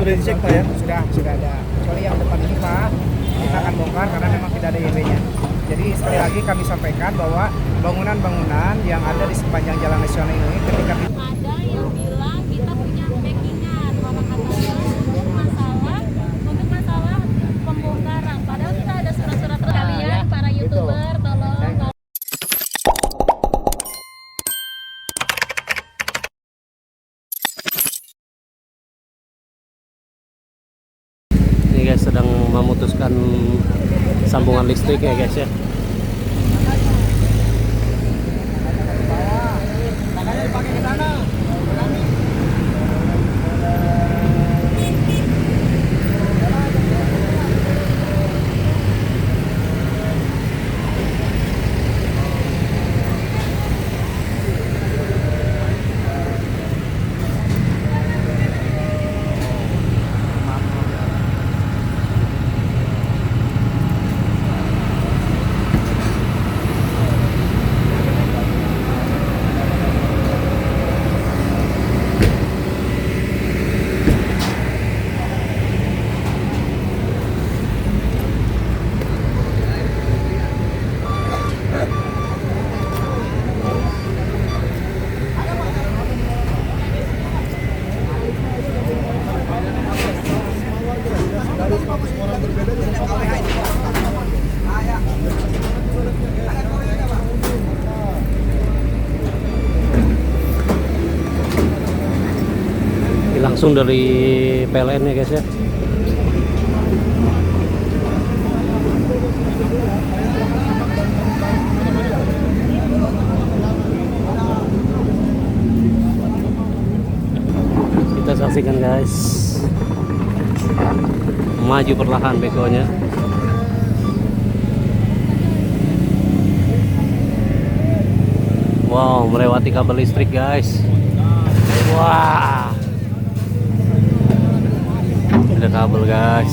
sudah dicek Pak ya? Sudah ada. Kecuali yang depan ini Pak, kita akan bongkar karena memang tidak ada YB-nya. Jadi sekali lagi kami sampaikan bahwa bangunan-bangunan yang ada di sepanjang Jalan Nasional ini ketika ada yang bilang kita punya backingan, maka katanya untuk masalah pembongkaran. Padahal kita ada surat-surat kalian para YouTuber tolong. Ini guys sedang memutuskan sambungan listrik ya guys ya. Langsung dari PLN ya guys ya. Kita saksikan guys, maju perlahan begonya. Wow, melewati kabel listrik guys. Wah, ada kabel guys.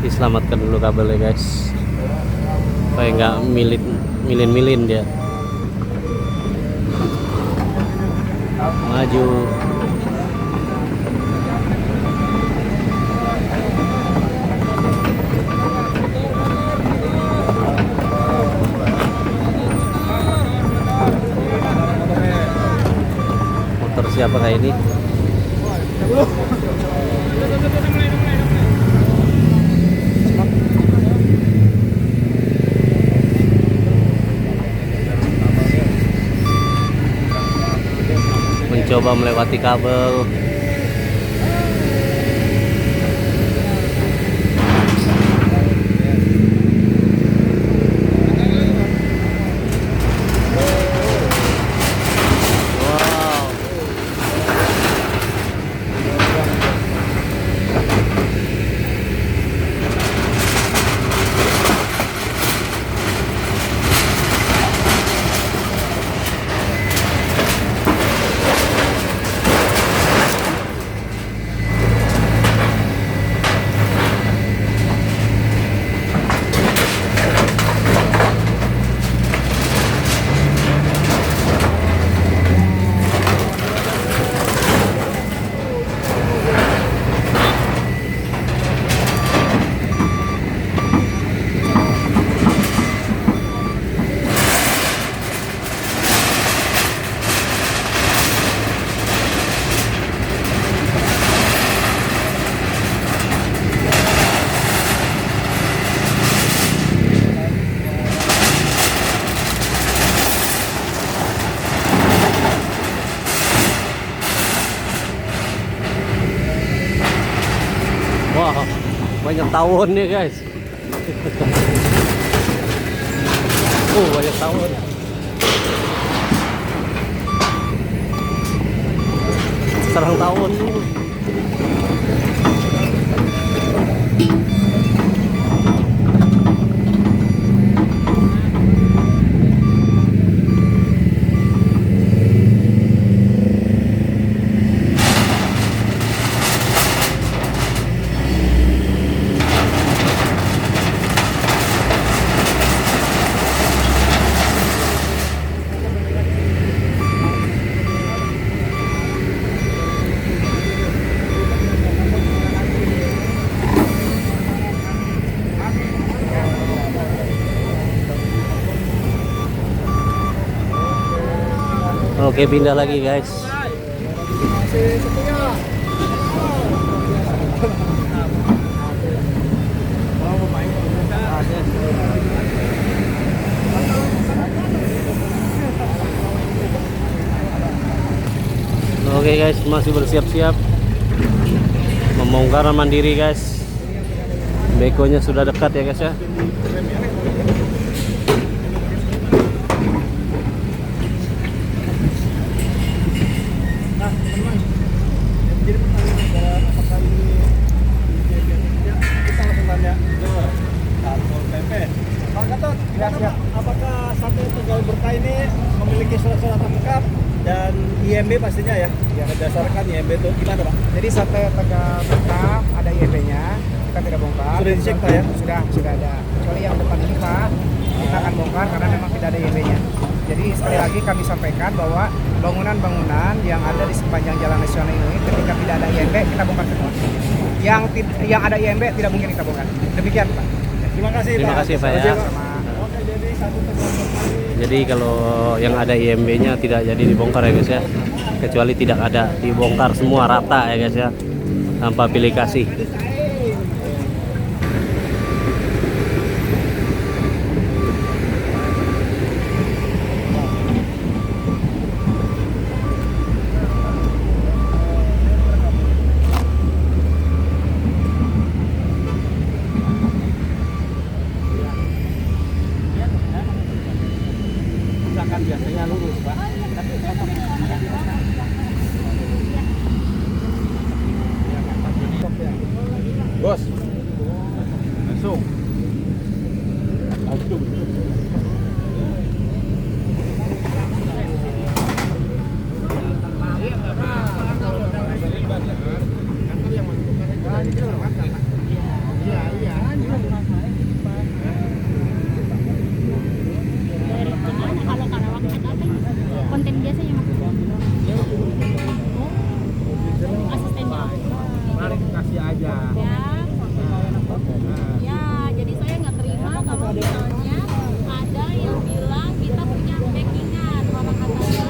Diselamatkan dulu kabelnya guys, supaya nggak milin dia. Maju. Motor siapa kayak ini? Mencoba melewati kabel. banyak tawonnya guys. Banyak tawon. Serang tawon dulu. Oke, pindah lagi guys. Oke guys, masih bersiap-siap membongkar mandiri guys. Bekonya sudah dekat ya guys ya. Jadi pertanyaan adalah apakah ini kita langsung tanya ke Satpol PP. Pak Gatot, apakah sate Tegal Berkah ini memiliki surat-surat lengkap dan IMB pastinya ya? Yang berdasarkan IMB itu gimana Pak? Jadi sate Tegal Berkah ada IMB-nya, kita tidak bongkar. Sudah dicek Pak ya? Sudah ada. Kecuali yang depan ini Pak, kita akan bongkar karena memang tidak ada IMB-nya. Jadi sekali lagi kami sampaikan bahwa bangunan-bangunan yang ada di sepanjang Jalan Nasional ini ketika tidak ada IMB kita bongkar semua. Yang ada IMB tidak mungkin kita bongkar. Demikian Pak. Terima kasih Pak. Terima kasih Pak ya. Oke, jadi satu Tegal Berkah ini Jadi kalau yang ada IMB-nya tidak jadi dibongkar ya guys ya. Kecuali tidak ada, dibongkar semua rata ya guys ya. Tanpa pilih kasih. misalkan biasanya lurus Pak. Tapi Bos, langsung. Kalau Karawang kan apa konten biasa yang aku asistennya Mari kasih aja. ya ya jadi saya nggak terima kalau misalnya ada yang bilang kita punya backingan orang katanya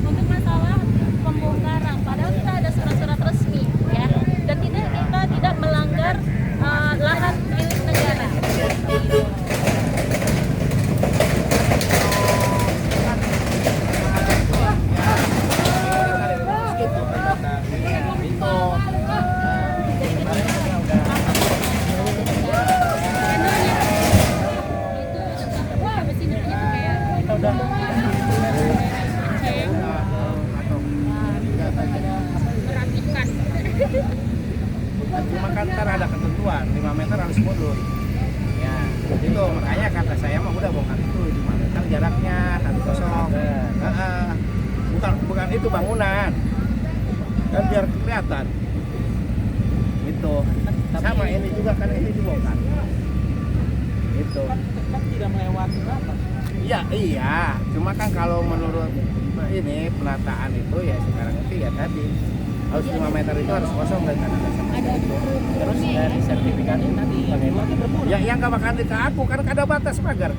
untuk masalah pembongkaran padahal kita ada surat-surat resmi ya dan kita tidak melanggar lahan milik negara. Cuma kan ntar ada ketentuan 5 meter harus mundur ya itu makanya kata saya mah udah bongkar itu 5 meter jaraknya satu kosong. Bukan itu bangunan kan biar kelihatan itu sama ini juga kan ini dibongkar itu Kan tidak melewati batas. iya cuma kan kalau menurut ini penataan itu ya sekarang itu ya tadi harus 5 meter itu harus kosong dan tanah Ada Terus dari sertifikatnya tadi yang lewatnya berkurang. ya yang gak bakal ke aku kan ada batas pagar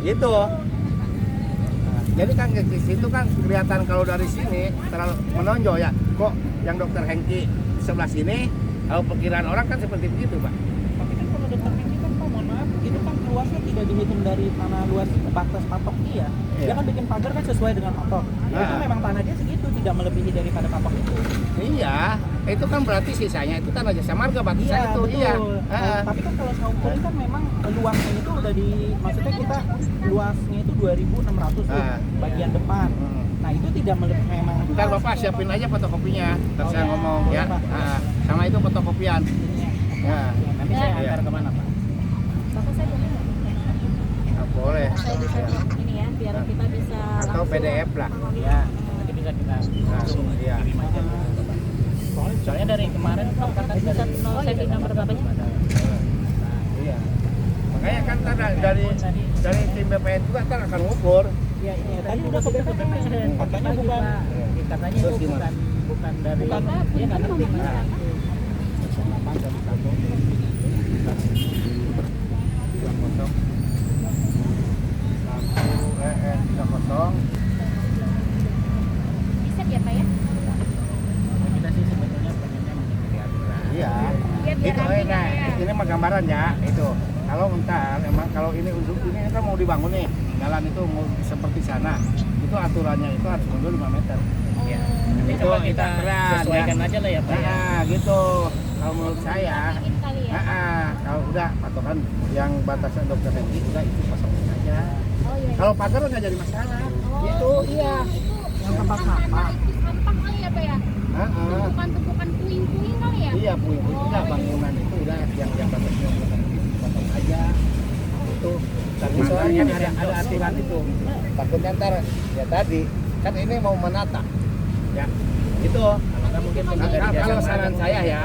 gitu. Nah, jadi kan di situ kan kelihatan kalau dari sini terlalu menonjol ya kok yang dokter Hengki sebelah sini kalau perkiraan orang kan seperti begitu Pak. Tapi kan kalau dokter Hengki kan Pak, mohon maaf, itu kan luasnya tidak dihitung dari tanah luas batas patok dia. Dia kan bikin pagar kan sesuai dengan patok. Itu Ah. memang tanah dia segitu 3 tidak melebihi daripada patok itu. Iya, itu kan berarti sisanya itu tanah jasa marga batasan Iya, itu. betul. Iya. Tapi kan kalau saung kuring kan memang luasnya itu udah maksudnya kita luasnya itu 2.600 tuh, bagian depan. Nah, itu tidak melebihi memang. Ntar Bapak siapin aja fotokopinya. Ntar saya ngomong ya. Nah, sama itu fotokopian. Ya. Nanti saya Iya. antar kemana, Pak? Bapak saya boleh nggak? Nah, boleh. Saya bisa ini ya, biar kita bisa Atau langsung PDF lah. Iya, nanti bisa kita langsung Iya. kirim aja. Soalnya dari kemarin kan bisa saya di nomor bapaknya. Iya. Makanya kan dari tim BPN juga ntar akan ngukur. Iya, tadi udah kemarin. Katanya bukan, katanya itu Terus gimana? bukan dari Bapak dia punya nggak ngerti. nomornya Nah, berapa? Bisa ya Pak ya? kita sih sebetulnya pengennya mengikuti aturan. Iya. Biar Itu rapi nah, ya. ini mah gambaran ya itu. Kalau ntar emang kalau ini untuk ini kan mau dibangun nih jalan itu mau seperti sana, itu aturannya itu harus mundur 5 meter. Iya. Oh. Nanti Itu coba kita aturan, sesuaikan ya. aja lah ya Pak ya. Nah, gitu. Kalau menurut saya, Rapiin kali ya. kalau udah patokan yang batasan dokter Hengki udah itu pasokin aja. Oh iya. Kalau pagar nggak jadi masalah. Itu iya. Yang tempat sampah. Itu sampah kali ya Pak ya? Tumpukan-tumpukan puing-puing kali ya? Iya, puing itu udah bangunan itu udah yang batasnya potong aja. Itu tapi soalnya ada aturan itu. Takutnya ntar ya tadi kan ini mau menata. Ya. Itu. Kalau mungkin Kalau saran saya ya,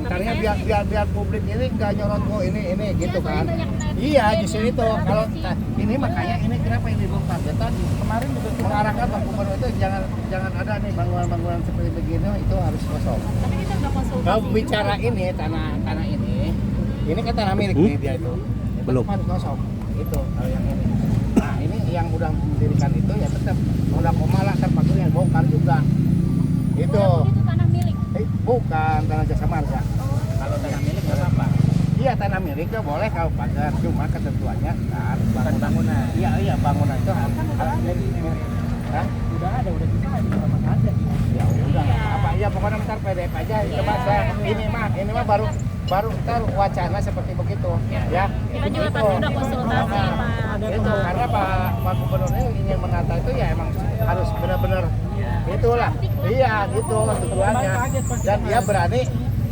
Oh, tapi ntarnya saya biar publik ini nggak nyorot kok ini gitu soalnya kan. banyak Iya, netizen justru yang itu. Kalau protes sih. ini makanya ini kenapa ini dibongkar? Ya tadi kemarin juga mengarahkan Pak Gubernur itu jangan ada nih bangunan-bangunan seperti begini itu harus kosong. Tapi kita udah konsultasi. Kalau bicara ini tanah ini kan tanah milik nih dia itu. Itu Belum. cuma kosong. Itu kalau yang ini. Nah, ini yang udah mendirikan itu ya tetap udah komalah terpakai yang bongkar juga. Itu. Walaupun itu tanah milik. Bukan tanah jasa marga. kalau tanah milik nggak apa-apa. Iya tanah milik ya boleh kalau pagar, cuma ketentuannya kan Bukan bangunan. Iya bangunan itu harus jadi milik. Hah? Udah ada bisa di rumah ada. Ya udah apa ya pokoknya ntar PDF aja coba saya ini mah baru ntar wacana seperti begitu ya. Kita juga pasti udah konsultasi Pak. Itu karena Pak Gubernur ini ingin menata itu ya emang harus benar-benar itulah. Iya gitu tujuannya dan dia berani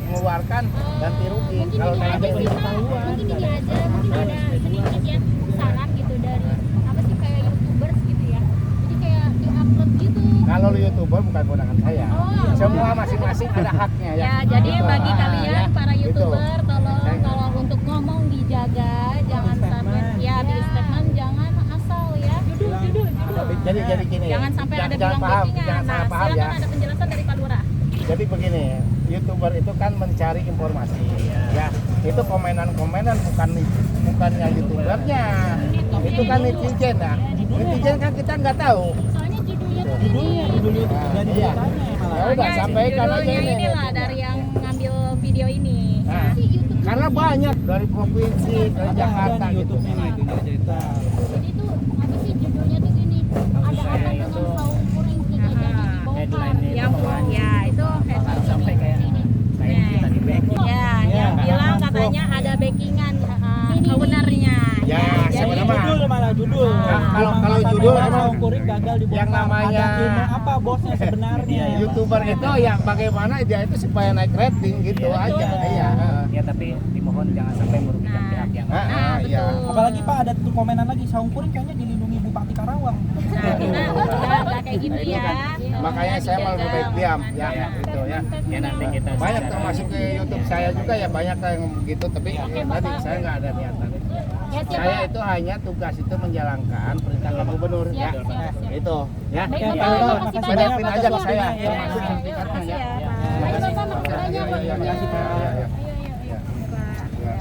mengeluarkan ganti rugi Mungkin kalau ini tanah aja sih milik. Pak. Mungkin ini aja. Mungkin ada sedikit ya saran gitu dari apa sih kayak YouTubers gitu ya. Jadi kayak di-upload gitu. Kalau YouTuber bukan kewenangan saya. Oh. Semua masing-masing ada haknya ya. Ya, jadi Gitu. bagi kalian ya. para Gitu. YouTuber tolong kalau untuk ngomong dijaga, jangan sampai ya di statement jangan asal ya. Judul. Jadi gini. Jangan sampai ada jangan bilang paham, backingan. jangan Nah, salah paham ya. silakan ada penjelasan dari Pak Lurah. Jadi begini, YouTuber itu kan mencari informasi. Ya, itu komenan-komenan bukannya YouTubernya. Itu kan netizen ya. Netizen kan kita nggak tahu. Soalnya judulnya tuh Judul itu Nah, jadi iya. ditanya malah. Ya udah sampaikan aja judulnya ini. inilah dari yang ngambil video ini. Nah, Sih YouTube. karena banyak dari provinsi, dari Jakarta Ada di gitu. YouTube-nya itu cerita. Jadi itu apa sih judulnya tuh gini. Ada apa dengan saung kuring tidak jadi dibongkar. Headline-nya Ya, itu bawahnya. ya itu Harus sampai kayak kita di back. Ya, yang bilang katanya ada backingan ownernya. Ya, Jadi sebenarnya Judul malah judul. Nah, kalau Masa judul memang emang saung kuring gagal dibongkar. yang namanya- Ada ilmu apa bosnya sebenarnya? YouTuber itu ya bagaimana dia itu supaya naik rating gitu aja. Iya. Ya tapi dimohon jangan sampai merugikan pihak yang Nah, Iya. betul. Apalagi Pak ada tuh komenan lagi saung kuring kayaknya dilindungi Bupati Karawang. Nah, kita nggak kayak gitu ya. Makanya saya mau lebih baik diam ya gitu ya. Ya nanti kita Banyak termasuk ke YouTube saya juga ya banyak yang begitu tapi tadi saya nggak ada niatan itu. Ya, siap, Saya Pak. itu hanya tugas itu menjalankan perintah Pak Gubernur ya. Siap, siap. Itu ya. Baik, Ya, Bapak. itu Makasih saya banyak. aja ke saya Ya. termasuk sertifikatnya Makasih ya. ya, Pak. Baik, Bapak. Makasih banyak, Pak. Ya, ya, ya, ya, ya. Ayo, Pak. Ya.